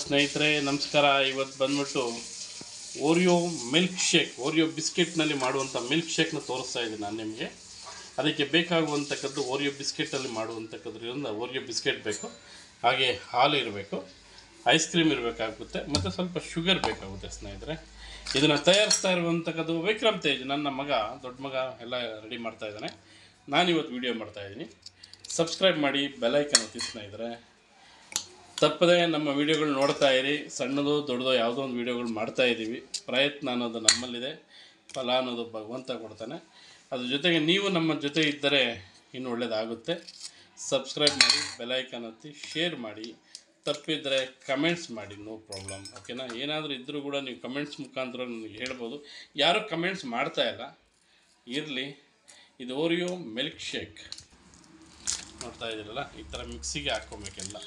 ಸ್ನೇಹಿತರೆ ನಮಸ್ಕಾರ. ಇವತ್ತು ಬಂದ್ಬಿಟ್ಟು ಓರಿಯೋ ಮಿಲ್ಕ್ ಶೇಕ್, ಓರಿಯೋ ಬಿಸ್ಕೆಟ್ನಲ್ಲಿ ಮಾಡುವಂಥ ಮಿಲ್ಕ್ ಶೇಕ್ನ ತೋರಿಸ್ತಾ ಇದ್ದೀನಿ ನಾನು ನಿಮಗೆ. ಅದಕ್ಕೆ ಬೇಕಾಗುವಂಥಕ್ಕದ್ದು ಓರಿಯೋ ಬಿಸ್ಕೆಟಲ್ಲಿ ಮಾಡುವಂಥಕ್ಕದ್ರಿಂದ ಓರಿಯೋ ಬಿಸ್ಕೆಟ್ ಬೇಕು, ಹಾಗೆ ಹಾಲು ಇರಬೇಕು, ಐಸ್ ಕ್ರೀಮ್ ಇರಬೇಕಾಗುತ್ತೆ, ಮತ್ತು ಸ್ವಲ್ಪ ಶುಗರ್ ಬೇಕಾಗುತ್ತೆ. ಸ್ನೇಹಿತರೆ ಇದನ್ನು ತಯಾರಿಸ್ತಾ ಇರುವಂಥಕ್ಕದ್ದು ವಿಕ್ರಮ್ ತೇಜ್, ನನ್ನ ಮಗ, ದೊಡ್ಡ ಮಗ ಎಲ್ಲ ರೆಡಿ ಮಾಡ್ತಾ ಇದ್ದಾನೆ. ನಾನಿವತ್ತು ವೀಡಿಯೋ ಮಾಡ್ತಾಯಿದ್ದೀನಿ. ಸಬ್ಸ್ಕ್ರೈಬ್ ಮಾಡಿ, ಬೆಲ್ ಐಕಾನ್ ಒತ್ತಿ ಸ್ನೇಹಿತರೆ. ತಪ್ಪದೆ ನಮ್ಮ ವೀಡಿಯೋಗಳು ನೋಡ್ತಾ ಇರಿ. ಸಣ್ಣದು ದೊಡ್ಡದು ಯಾವುದೋ ಒಂದು ವೀಡಿಯೋಗಳು ಮಾಡ್ತಾಯಿದ್ದೀವಿ. ಪ್ರಯತ್ನ ಅನ್ನೋದು ನಮ್ಮಲ್ಲಿದೆ, ಫಲ ಅನ್ನೋದು ಭಗವಂತ ಕೊಡ್ತಾನೆ. ಅದ್ರ ಜೊತೆಗೆ ನೀವು ನಮ್ಮ ಜೊತೆ ಇದ್ದರೆ ಇನ್ನೂ ಒಳ್ಳೆಯದಾಗುತ್ತೆ. ಸಬ್ಸ್ಕ್ರೈಬ್ ಮಾಡಿ, ಬೆಲ್ ಐಕಾನ್ ಒತ್ತಿ, ಶೇರ್ ಮಾಡಿ, ತಪ್ಪಿದ್ದರೆ ಕಮೆಂಟ್ಸ್ ಮಾಡಿ, ನೋ ಪ್ರಾಬ್ಲಮ್, ಓಕೆನಾ. ಏನಾದರೂ ಇದ್ದರೂ ಕೂಡ ನೀವು ಕಮೆಂಟ್ಸ್ ಮುಖಾಂತರ ನನಗೆ ಹೇಳ್ಬೋದು. ಯಾರೂ ಕಮೆಂಟ್ಸ್ ಮಾಡ್ತಾಯಿಲ್ಲ, ಇರಲಿ. ಇದು ಓರಿಯೋ ಮಿಲ್ಕ್ ಶೇಕ್ ನೋಡ್ತಾ ಇದ್ದೀರಲ್ಲ, ಈ ಥರ ಮಿಕ್ಸಿಗೆ ಹಾಕ್ಕೊಬೇಕೆಲ್ಲ.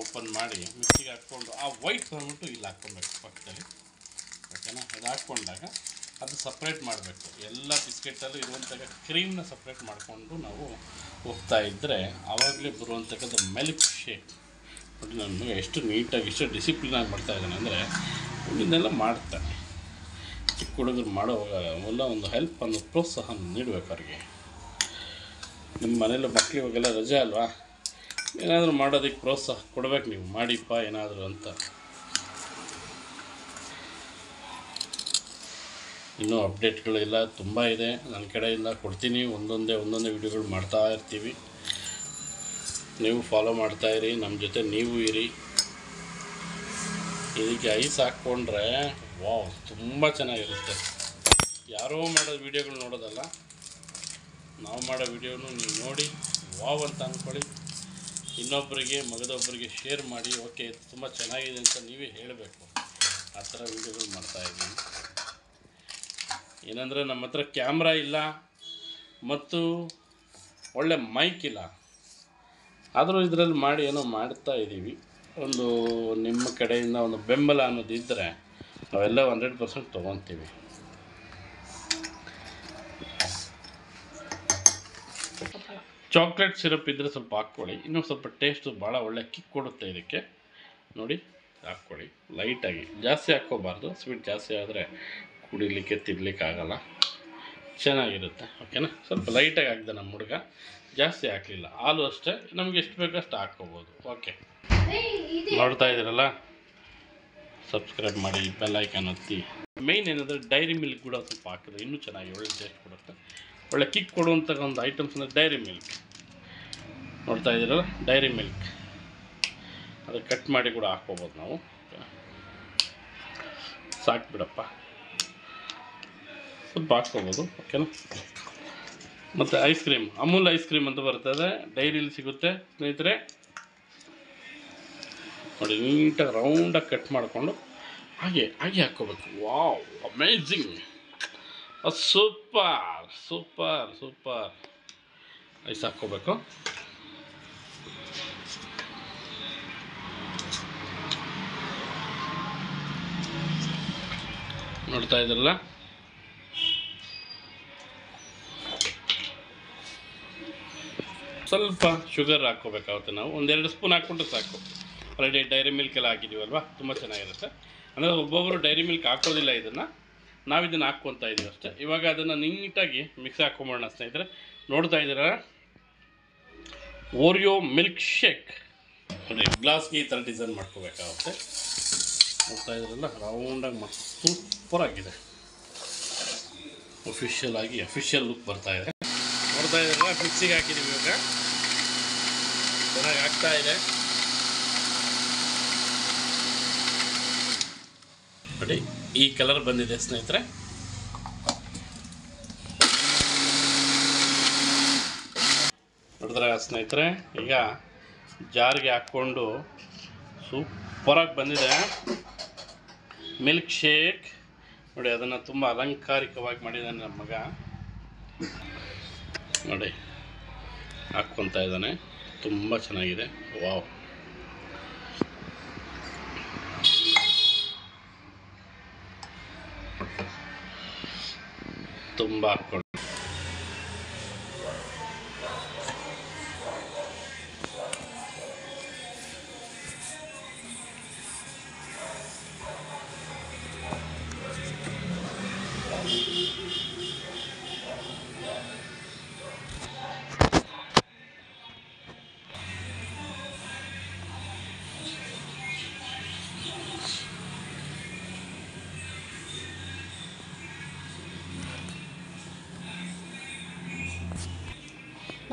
ಓಪನ್ ಮಾಡಿ ಮಿಕ್ಸಿಗೆ ಹಾಕ್ಕೊಂಡು ಆ ವೈಟ್ ಬಂದ್ಬಿಟ್ಟು ಇಲ್ಲಿ ಹಾಕ್ಕೊಬೇಕು ಪಕ್ಕದಲ್ಲಿ, ಓಕೆನಾ. ಅದು ಹಾಕ್ಕೊಂಡಾಗ ಅದು ಸಪ್ರೇಟ್ ಮಾಡಬೇಕು. ಎಲ್ಲ ಬಿಸ್ಕೆಟಲ್ಲೂ ಇರುವಂಥ ಕ್ರೀಮ್ನ ಸಪ್ರೇಟ್ ಮಾಡಿಕೊಂಡು ನಾವು ಹೋಗ್ತಾ ಇದ್ದರೆ ಆವಾಗಲೇ ಬರುವಂಥಕ್ಕಂಥ ಮಿಲ್ಕ್ ಶೇಕ್. ಬಟ್ ನಾನು ಎಷ್ಟು ನೀಟಾಗಿ, ಎಷ್ಟು ಡಿಸಿಪ್ಲಿನಾಗಿ ಮಾಡ್ತಾಯಿದ್ದಾನೆ ಅಂದರೆ, ಇದನ್ನೆಲ್ಲ ಮಾಡ್ತಾನೆ. ಚಿಕ್ಕ ಹುಡುಗರು ಮಾಡೋವಾಗ ಅವೆಲ್ಲ ಒಂದು ಹೆಲ್ಪ್, ಒಂದು ಪ್ರೋತ್ಸಾಹ ನೀಡಬೇಕು ಅವ್ರಿಗೆ. ನಿಮ್ಮ ಮನೇಲಿ ಮಕ್ಕಳು ಇವಾಗೆಲ್ಲ ರಜೆ ಅಲ್ವಾ, ಏನಾದರೂ ಮಾಡೋದಕ್ಕೆ ಪ್ರೋತ್ಸಾಹ ಕೊಡಬೇಕು. ನೀವು ಮಾಡಿಪ್ಪ ಏನಾದರೂ ಅಂತ. ಇನ್ನೂ ಅಪ್ಡೇಟ್ಗಳೆಲ್ಲ ತುಂಬ ಇದೆ, ನನ್ನ ಕಡೆಯಿಂದ ಕೊಡ್ತೀನಿ. ಒಂದೊಂದೇ ವಿಡಿಯೋಗಳು ಮಾಡ್ತಾ ಇರ್ತೀವಿ. ನೀವು ಫಾಲೋ ಮಾಡ್ತಾಯಿರಿ, ನಮ್ಮ ಜೊತೆ ನೀವು ಇರಿ. ಇದಕ್ಕೆ ಐಸ್ ಹಾಕ್ಕೊಂಡ್ರೆ ವಾವ್, ತುಂಬ ಚೆನ್ನಾಗಿರುತ್ತೆ. ಯಾರೋ ಮಾಡೋದು ವೀಡಿಯೋಗಳು ನೋಡೋದಲ್ಲ, ನಾವು ಮಾಡೋ ವೀಡಿಯೋನು ನೀವು ನೋಡಿ ವಾವ್ ಅಂತ ಅಂದ್ಕೊಳ್ಳಿ. ಇನ್ನೊಬ್ಬರಿಗೆ, ಮಗದೊಬ್ಬರಿಗೆ ಶೇರ್ ಮಾಡಿ, ಓಕೆ ತುಂಬ ಚೆನ್ನಾಗಿದೆ ಅಂತ ನೀವೇ ಹೇಳಬೇಕು. ಆ ಥರ ವೀಡಿಯೋಗಳು ಮಾಡ್ತಾಯಿದ್ದೀನಿ. ಏನಂದರೆ ನಮ್ಮ ಹತ್ರ ಕ್ಯಾಮ್ರಾ ಇಲ್ಲ ಮತ್ತು ಒಳ್ಳೆ ಮೈಕ್ ಇಲ್ಲ, ಆದರೂ ಇದರಲ್ಲಿ ಮಾಡಿ ಏನೋ ಮಾಡ್ತಾಯಿದ್ದೀವಿ. ಒಂದು ನಿಮ್ಮ ಕಡೆಯಿಂದ ಒಂದು ಬೆಂಬಲ ಅನ್ನೋದಿದ್ದರೆ ನಾವೆಲ್ಲ 100% ತೊಗೊತೀವಿ. ಚಾಕ್ಲೇಟ್ ಸಿರಪ್ ಇದ್ದರೆ ಸ್ವಲ್ಪ ಹಾಕ್ಕೊಳ್ಳಿ, ಇನ್ನೂ ಸ್ವಲ್ಪ ಟೇಸ್ಟು ಭಾಳ ಒಳ್ಳೆ ಕಿಕ್ ಕೊಡುತ್ತೆ ಇದಕ್ಕೆ. ನೋಡಿ ಹಾಕ್ಕೊಳ್ಳಿ ಲೈಟಾಗಿ, ಜಾಸ್ತಿ ಹಾಕ್ಕೋಬಾರ್ದು. ಸ್ವೀಟ್ ಜಾಸ್ತಿ ಆದರೆ ಕುಡಿಲಿಕ್ಕೆ ತಿನ್ನಲಿಕ್ಕೆ ಆಗೋಲ್ಲ, ಚೆನ್ನಾಗಿರುತ್ತೆ, ಓಕೆನಾ. ಸ್ವಲ್ಪ ಲೈಟಾಗಿ ಹಾಕಿದೆ ನಮ್ಮ ಹುಡುಗ, ಜಾಸ್ತಿ ಹಾಕಲಿಲ್ಲ. ಹಾಲು ಅಷ್ಟೇ, ನಮಗೆ ಎಷ್ಟು ಬೇಕೋ ಅಷ್ಟು ಹಾಕ್ಕೋಬೋದು. ಓಕೆ, ನೋಡ್ತಾ ಇದ್ದೀರಲ್ಲ, ಸಬ್ಸ್ಕ್ರೈಬ್ ಮಾಡಿ, ಬೆಲ್ ಐಕಾನ್ ಒತ್ತಿ. ಮೇಯ್ನ್ ಏನಂದರೆ ಡೈರಿ ಮಿಲ್ಕ್ ಕೂಡ ಸ್ವಲ್ಪ ಹಾಕಿದ್ರೆ ಇನ್ನೂ ಚೆನ್ನಾಗಿ ಒಳ್ಳೆ ಟೇಸ್ಟ್ ಕೊಡುತ್ತೆ. ಒಳ್ಳೆ ಕಿಕ್ ಕೊಡುವಂಥ ಒಂದು ಐಟಮ್ಸ್ ಅಂದರೆ ಡೈರಿ ಮಿಲ್ಕ್. ನೋಡ್ತಾ ಇದ್ದೀರಲ್ಲ, ಡೈರಿ ಮಿಲ್ಕ್ ಅದು ಕಟ್ ಮಾಡಿ ಕೂಡ ಹಾಕ್ಕೋಬೋದು ನಾವು. ಸಾಕು ಬಿಡಪ್ಪ, ಸ್ವಲ್ಪ ಹಾಕ್ಕೋಬೋದು, ಓಕೆನಾ. ಮತ್ತು ice cream, Amul ice cream ಅಂತ ಬರ್ತದೆ, ಡೈರಿಲಿ ಸಿಗುತ್ತೆ ಸ್ನೇಹಿತರೆ. ನೋಡಿ ನೀಟಾಗಿ ರೌಂಡಾಗಿ ಕಟ್ ಮಾಡಿಕೊಂಡು ಹಾಗೆ ಹಾಕ್ಕೋಬೇಕು. Wow, amazing, super super super ice ಹಾಕ್ಕೋಬೇಕು. ನೋಡ್ತಾ ಇದ್ರಲ್ಲ, ಸ್ವಲ್ಪ ಶುಗರ್ ಹಾಕ್ಕೋಬೇಕಾಗುತ್ತೆ. ನಾವು 1-2 ಸ್ಪೂನ್ ಹಾಕ್ಕೊಂಡ್ರೆ ಸಾಕು. ಆಲ್ರೆಡಿ ಡೈರಿ ಮಿಲ್ಕ್ ಎಲ್ಲ ಹಾಕಿದ್ದೀವಲ್ವ, ತುಂಬ ಚೆನ್ನಾಗಿರುತ್ತೆ. ಅಂದರೆ ಒಬ್ಬೊಬ್ಬರು ಡೈರಿ ಮಿಲ್ಕ್ ಹಾಕೋದಿಲ್ಲ, ನಾವು ಇದನ್ನು ಹಾಕ್ಕೊತಾ ಇದ್ದೀವಿ ಅಷ್ಟೇ. ಇವಾಗ ಅದನ್ನು ನೀಟಾಗಿ ಮಿಕ್ಸ್ ಹಾಕ್ಕೊಂಬೋಣ ಸ್ನೇಹಿತರೆ. ನೋಡ್ತಾ ಇದ್ದೀರಾ, ಓರಿಯೋ ಮಿಲ್ಕ್ ಶೇಕ್. ನೋಡಿ ಗ್ಲಾಸ್ಗೆ ಈ ಥರ ಡಿಸೈನ್ ಮಾಡ್ಕೋಬೇಕಾಗುತ್ತೆ. ನೋಡ್ತಾ ಇದ್ದೀರಲ್ಲ, ರೌಂಡಾಗಿ ಮತ್ತು ಸೂಪರಾಗಿದೆ. ಅಫಿಷಿಯಲ್ ಲುಕ್ ಬರ್ತಾ ಇದೆ. ನೋಡ್ತಾ ಇದ್ದೀರಲ್ಲ, ಮಿಕ್ಸಿಗೆ ಹಾಕಿದ್ದೀವಿ. ಇವಾಗ ಚೆನ್ನಾಗಿ ಆಗ್ತಾ ಇದೆ ನೋಡಿ, ಈ ಕಲರ್ ಬಂದಿದೆ ಸ್ನೇಹಿತರೆ. ನೋಡಿದ್ರೆ ಸ್ನೇಹಿತರೆ, ಈಗ ಜಾರಿಗೆ ಹಾಕ್ಕೊಂಡು ಸೂಪರಾಗಿ ಬಂದಿದೆ ಮಿಲ್ಕ್ ಶೇಕ್. ನೋಡಿ, ಅದನ್ನು ತುಂಬ ಅಲಂಕಾರಿಕವಾಗಿ ಮಾಡಿದ್ದಾನೆ ನಮ್ಮ ಮಗ. ನೋಡಿ ಹಾಕ್ಕೊತಾ ಇದ್ದಾನೆ, ತುಂಬ ಚೆನ್ನಾಗಿದೆ. ವಾವ್, ತುಂಬ ಹಾಕ್ಕೊಂಡು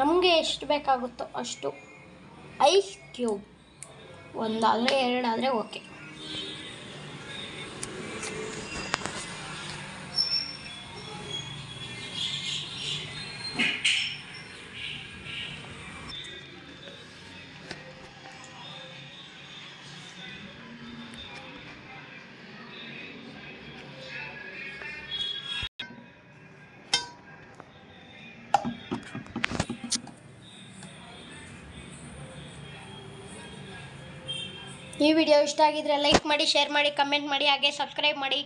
ನಮಗೆ ಎಷ್ಟು ಬೇಕಾಗುತ್ತೋ ಅಷ್ಟು ಐಸ್ ಕ್ಯೂಬ್, ಒಂದಾದರೆ ಎರಡಾದರೆ ಓಕೆ. ಈ ವಿಡಿಯೋ ಇಷ್ಟ ಆಗಿದ್ರೆ ಲೈಕ್ ಮಾಡಿ, ಶೇರ್ ಮಾಡಿ, ಕಮೆಂಟ್ ಮಾಡಿ, ಹಾಗೆ ಸಬ್ಸ್ಕ್ರೈಬ್ ಮಾಡಿ.